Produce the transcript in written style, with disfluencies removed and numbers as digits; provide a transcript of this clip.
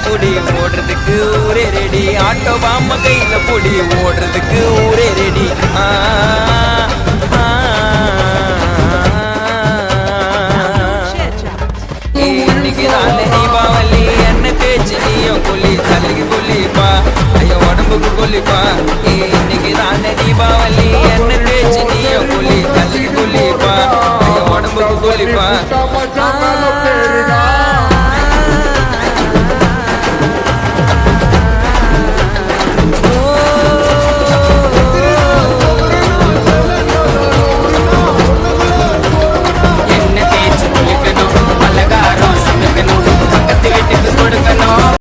புடி ஓடுறதுக்கு ஊரே ரெடி ஆட்டோ பாம கையில புடி ஓடுறதுக்கு ஊரே ரெடி இன்னைக்கு நான் தீபாவளி என்ன தேய்ச்சி